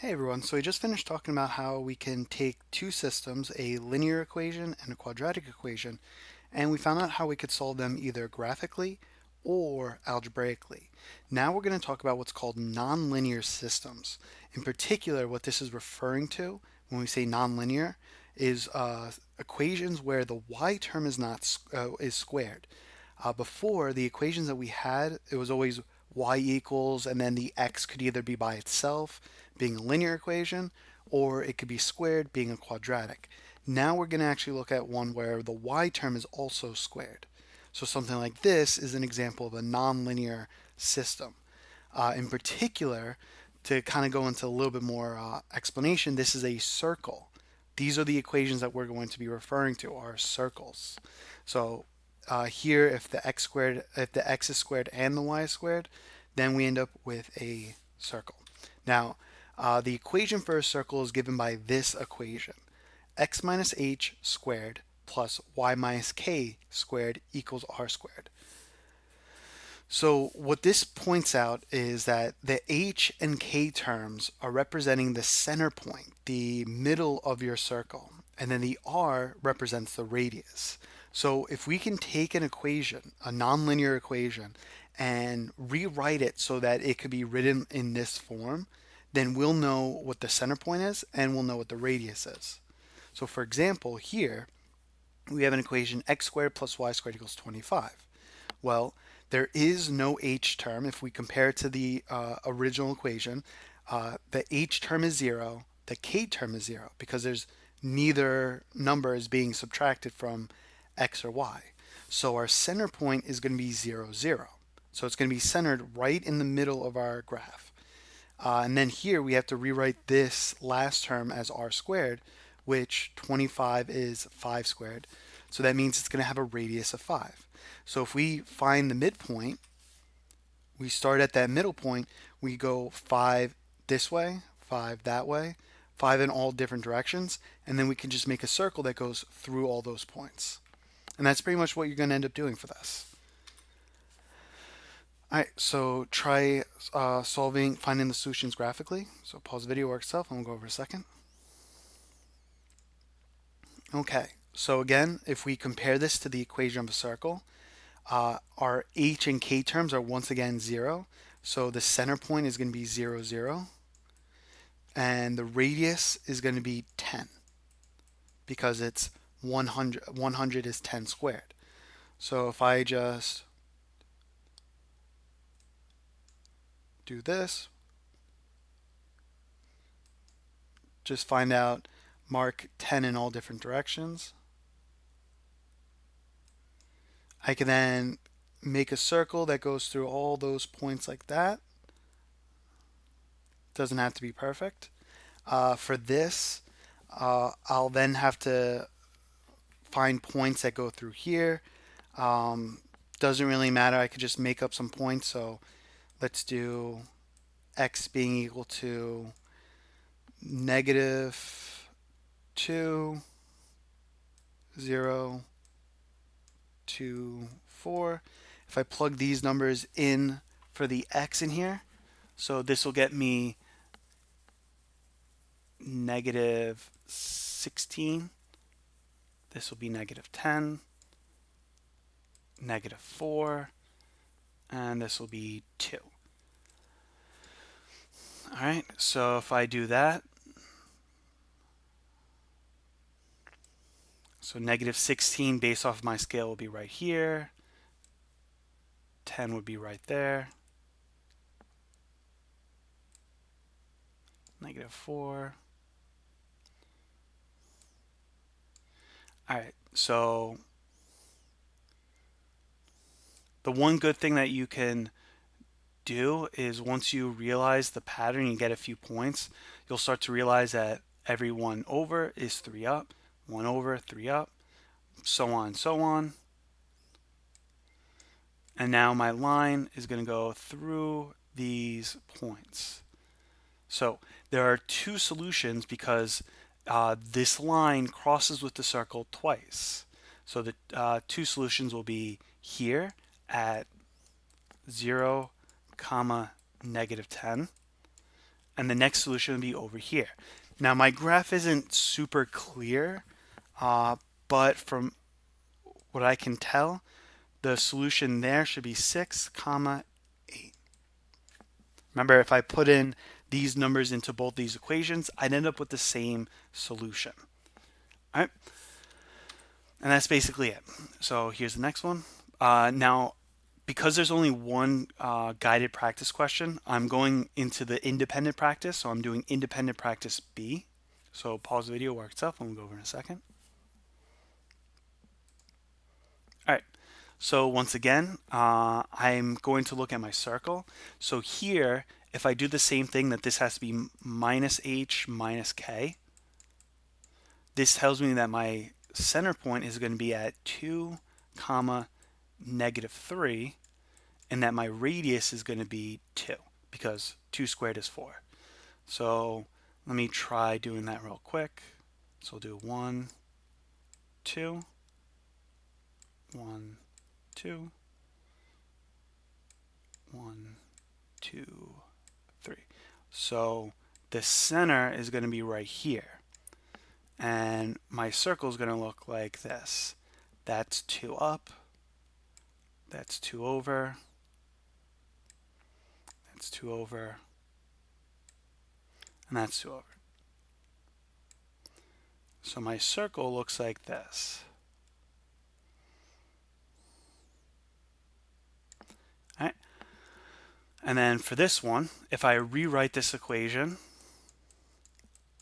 Hey everyone, so we just finished talking about how we can take two systems, a linear equation and a quadratic equation, and we found out how we could solve them either graphically or algebraically. Now we're going to talk about what's called nonlinear systems. In particular, what this is referring to when we say nonlinear is equations where the y term is squared. Before, the equations that we had, it was always y equals, and then the x could either be by itself, being a linear equation, or it could be squared, being a quadratic. Now we're going to actually look at one where the y term is also squared. So something like this is an example of a nonlinear system. In particular, to kind of go into a little bit more explanation, this is a circle. These are the equations that we're going to be referring to are circles. So here, if the x is squared and the y is squared, then we end up with a circle. Now, the equation for a circle is given by this equation: x minus h squared plus y minus k squared equals r squared. So what this points out is that the h and k terms are representing the center point, the middle of your circle, and then the r represents the radius. So if we can take an equation, a nonlinear equation, and rewrite it so that it could be written in this form, then we'll know what the center point is and we'll know what the radius is. So for example, here we have an equation x squared plus y squared equals 25. Well, there is no h term. If we compare it to the original equation, the h term is 0, the k term is 0, because there's neither number is being subtracted from x or y. So our center point is going to be 0, 0. So it's going to be centered right in the middle of our graph. And then here we have to rewrite this last term as r squared, which 25 is 5 squared. So that means it's going to have a radius of 5. So if we find the midpoint, we start at that middle point, we go 5 this way, 5 that way, 5 in all different directions, and then we can just make a circle that goes through all those points. And that's pretty much what you're going to end up doing for this. All right, so try finding the solutions graphically. So pause the video, work itself, and we'll go over a second. Okay, so again, if we compare this to the equation of a circle, our h and k terms are once again 0. So the center point is going to be 0, 0. And the radius is going to be 10 because it's 100. 100 is 10 squared. So if I just do this, just find out, mark 10 in all different directions. I can then make a circle that goes through all those points like that. Doesn't have to be perfect. For this, I'll then have to find points that go through here. Doesn't really matter. I could just make up some points. So let's do x being equal to negative 2, 0, 2, 4. If I plug these numbers in for the x in here, so this will get me negative 16. This will be negative 10, negative 4, and this will be 2. All right, so if I do that, so negative 16 based off of my scale will be right here. 10 would be right there. Negative 4. All right, so the one good thing that you can do is once you realize the pattern, you get a few points, you'll start to realize that every 1 over is 3 up, 1 over, 3 up, so on and so on. And now my line is going to go through these points. So there are two solutions because this line crosses with the circle twice. So the two solutions will be here at 0, comma, negative 10. and the next solution would be over here. Now my graph isn't super clear, but from what I can tell, the solution there should be 6 comma 8. Remember, if I put in these numbers into both these equations, I'd end up with the same solution. All right, and that's basically it. So here's the next one. Now, because there's only one guided practice question, I'm going into the independent practice. So I'm doing independent practice B. So pause the video, work itself, and we'll go over in a second. All right. So once again, I'm going to look at my circle. So here, if I do the same thing, that this has to be minus h minus k, this tells me that my center point is going to be at 2 comma negative 3, and that my radius is going to be 2, because 2 squared is 4. So let me try doing that real quick. So I'll do 1, 2, 1, 2, 1, 2, 3. So the center is going to be right here. And my circle is going to look like this. That's 2 up. That's 2 over. That's 2 over. And that's 2 over. So my circle looks like this. All right. And then for this one, if I rewrite this equation,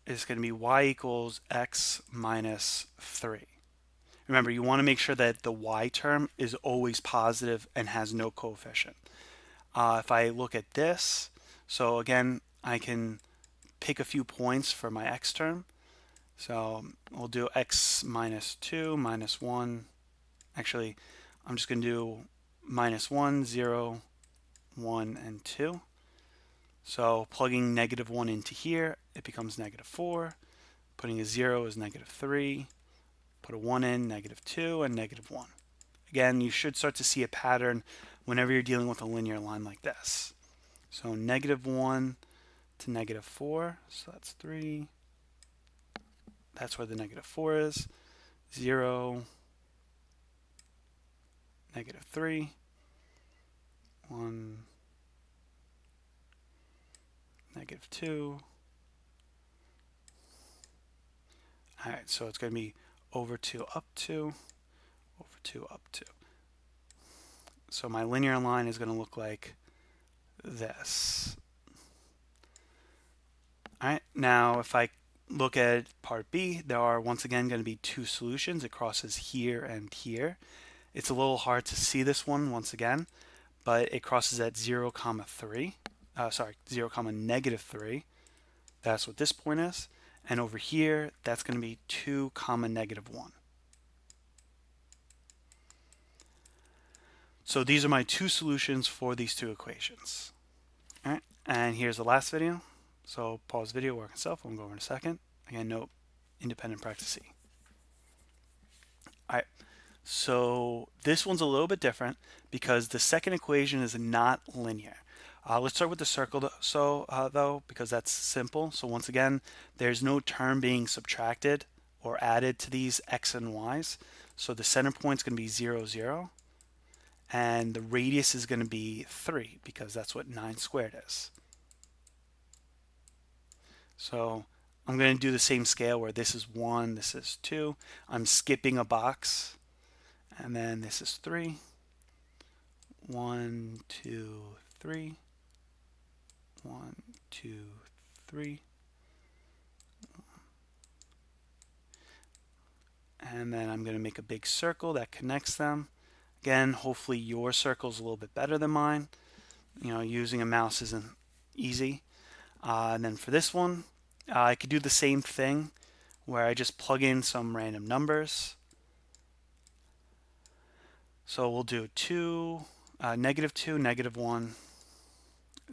it's going to be y equals x minus 3. Remember, you want to make sure that the y term is always positive and has no coefficient. If I look at this, so again, I can pick a few points for my x term. So we'll do x minus 2, minus 1. Actually, I'm just going to do minus 1, 0, 1, and 2. So plugging negative 1 into here, it becomes negative 4. Putting a 0 is negative 3. Put a 1 in, negative 2, and negative 1. Again, you should start to see a pattern whenever you're dealing with a linear line like this. So negative 1 to negative 4, so that's 3. That's where the negative 4 is. 0, negative 3, 1, negative 2. All right, so it's going to be over 2, up 2, over 2, up 2. So my linear line is going to look like this. All right, now if I look at part B, there are once again going to be 2 solutions. It crosses here and here. It's a little hard to see this one once again, but it crosses at 0, 3. 0, negative 3. That's what this point is. And over here, that's going to be 2, negative 1. So these are my 2 solutions for these 2 equations. All right, and here's the last video. So pause the video, work itself. We'll go over in a second. Again, note, independent practice C. All right, so this one's a little bit different because the second equation is not linear. Let's start with the circle though, because that's simple. So once again, there's no term being subtracted or added to these x and y's. So the center point is going to be 0, 0. And the radius is going to be 3 because that's what 9 squared is. So I'm going to do the same scale where this is 1, this is 2. I'm skipping a box. And then this is 3. 1, 2, 3. 1, 2, 3. And then I'm going to make a big circle that connects them. Again, hopefully your circle is a little bit better than mine. You know, using a mouse isn't easy. And then for this one, I could do the same thing where I just plug in some random numbers. So we'll do 2, negative 2, negative 1,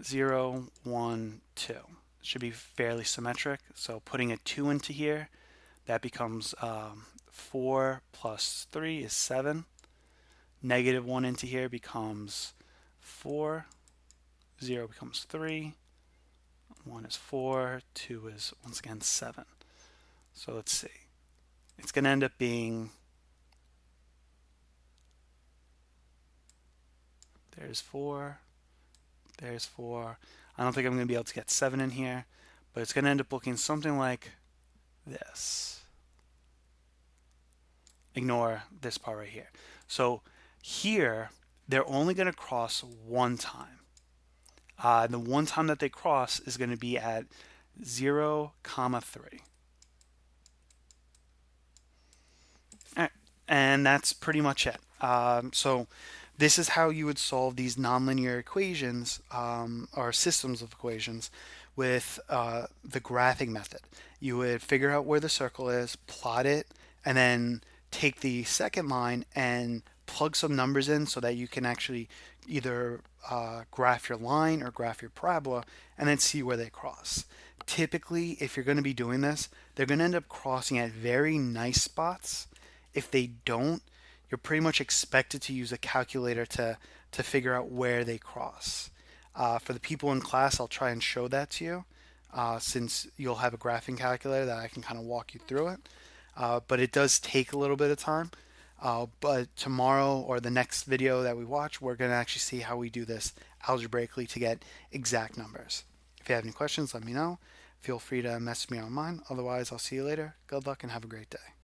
0, 1, 2. It should be fairly symmetric. So putting a 2 into here, that becomes 4 plus 3 is 7. Negative 1 into here becomes 4. 0 becomes 3. 1 is 4, 2 is once again 7. So let's see. It's going to end up being, there's 4, there's 4. I don't think I'm going to be able to get 7 in here, but it's going to end up looking something like this. Ignore this part right here. So here, they're only going to cross one time. The one time that they cross is going to be at 0, 3. All right. And that's pretty much it. So this is how you would solve these nonlinear equations or systems of equations with the graphing method. You would figure out where the circle is, plot it, and then take the second line and plug some numbers in so that you can actually either graph your line or graph your parabola and then see where they cross. Typically, if you're going to be doing this, they're going to end up crossing at very nice spots. If they don't, you're pretty much expected to use a calculator to figure out where they cross. For the people in class, I'll try and show that to you since you'll have a graphing calculator that I can kind of walk you through it. But it does take a little bit of time. But tomorrow or the next video that we watch, we're going to actually see how we do this algebraically to get exact numbers. If you have any questions, let me know. Feel free to message me online. Otherwise, I'll see you later. Good luck and have a great day.